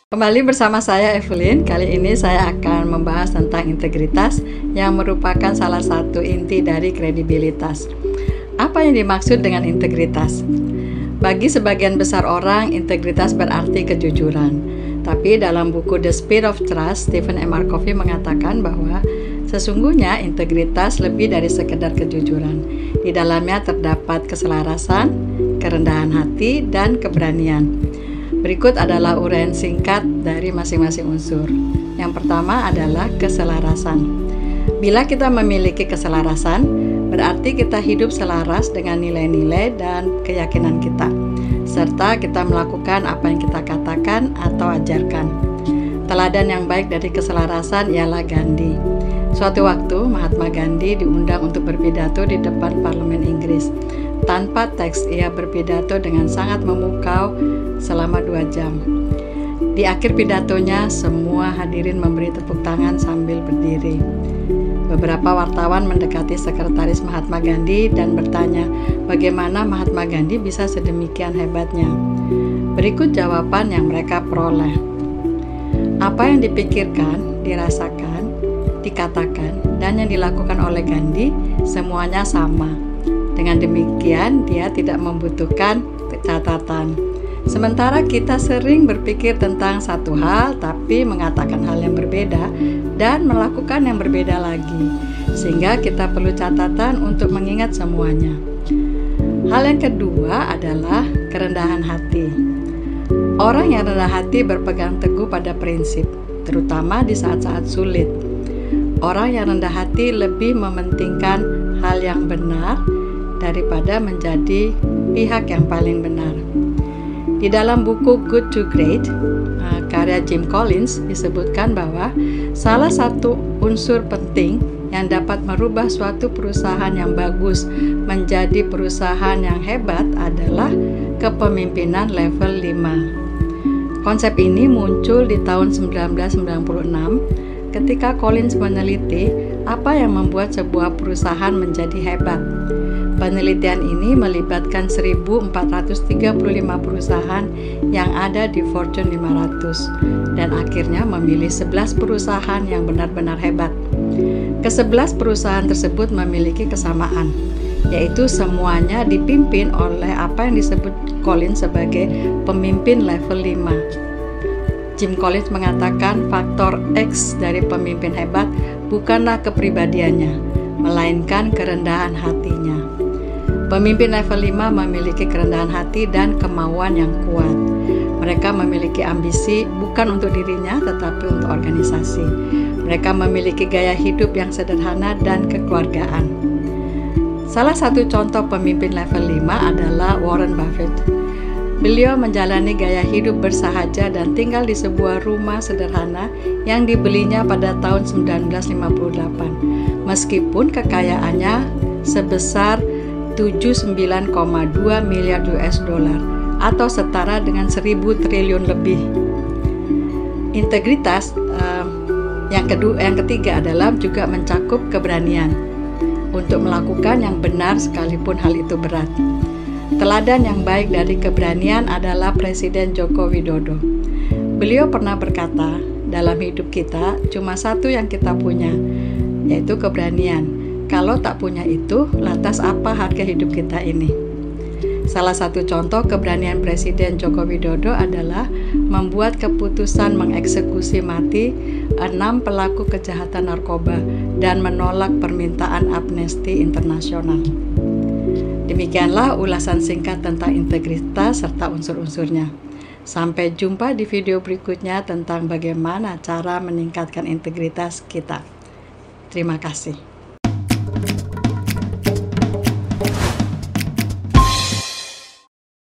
Kembali bersama saya Evelyn. Kali ini saya akan membahas tentang integritas yang merupakan salah satu inti dari kredibilitas. Apa yang dimaksud dengan integritas? Bagi sebagian besar orang, integritas berarti kejujuran. Tapi dalam buku The Speed of Trust, Stephen M. Covey mengatakan bahwa sesungguhnya integritas lebih dari sekedar kejujuran. Di dalamnya terdapat keselarasan, kerendahan hati, dan keberanian. Berikut adalah uraian singkat dari masing-masing unsur. Yang pertama adalah keselarasan. Bila kita memiliki keselarasan, berarti kita hidup selaras dengan nilai-nilai dan keyakinan kita, serta kita melakukan apa yang kita katakan atau ajarkan. Teladan yang baik dari keselarasan ialah Gandhi. Suatu waktu, Mahatma Gandhi diundang untuk berpidato di depan parlemen Inggris. Tanpa teks, ia berpidato dengan sangat memukau selama 2 jam. Di akhir pidatonya, semua hadirin memberi tepuk tangan sambil berdiri. Beberapa wartawan mendekati sekretaris Mahatma Gandhi dan bertanya, bagaimana Mahatma Gandhi bisa sedemikian hebatnya? Berikut jawaban yang mereka peroleh. Apa yang dipikirkan, dirasakan, dikatakan, dan yang dilakukan oleh Gandhi semuanya sama. Dengan demikian, dia tidak membutuhkan catatan. Sementara kita sering berpikir tentang satu hal, tapi mengatakan hal yang berbeda dan melakukan yang berbeda lagi, sehingga kita perlu catatan untuk mengingat semuanya. Hal yang kedua adalah kerendahan hati. Orang yang rendah hati berpegang teguh pada prinsip, terutama di saat-saat sulit. Orang yang rendah hati lebih mementingkan hal yang benar daripada menjadi pihak yang paling benar. Di dalam buku Good to Great, karya Jim Collins, disebutkan bahwa salah satu unsur penting yang dapat merubah suatu perusahaan yang bagus menjadi perusahaan yang hebat adalah kepemimpinan level 5. Konsep ini muncul di tahun 1996 ketika Collins meneliti apa yang membuat sebuah perusahaan menjadi hebat. Penelitian ini melibatkan 1.435 perusahaan yang ada di Fortune 500 dan akhirnya memilih 11 perusahaan yang benar-benar hebat. Ke-11 perusahaan tersebut memiliki kesamaan, yaitu semuanya dipimpin oleh apa yang disebut Collins sebagai pemimpin level 5. Jim Collins mengatakan faktor X dari pemimpin hebat bukanlah kepribadiannya, melainkan kerendahan hatinya. Pemimpin level 5 memiliki kerendahan hati dan kemauan yang kuat. Mereka memiliki ambisi bukan untuk dirinya tetapi untuk organisasi. Mereka memiliki gaya hidup yang sederhana dan kekeluargaan. Salah satu contoh pemimpin level 5 adalah Warren Buffett. Beliau menjalani gaya hidup bersahaja dan tinggal di sebuah rumah sederhana yang dibelinya pada tahun 1958. Meskipun kekayaannya sebesar 79,2 miliar US dollar atau setara dengan 1.000 triliun lebih. Integritas yang ketiga adalah juga mencakup keberanian untuk melakukan yang benar sekalipun hal itu berat. Teladan yang baik dari keberanian adalah Presiden Joko Widodo. Beliau pernah berkata, dalam hidup kita cuma satu yang kita punya, yaitu keberanian. Kalau tak punya itu, lantas apa harga hidup kita ini? Salah satu contoh keberanian Presiden Joko Widodo adalah membuat keputusan mengeksekusi mati 6 pelaku kejahatan narkoba dan menolak permintaan Amnesty Internasional. Demikianlah ulasan singkat tentang integritas serta unsur-unsurnya. Sampai jumpa di video berikutnya tentang bagaimana cara meningkatkan integritas kita. Terima kasih.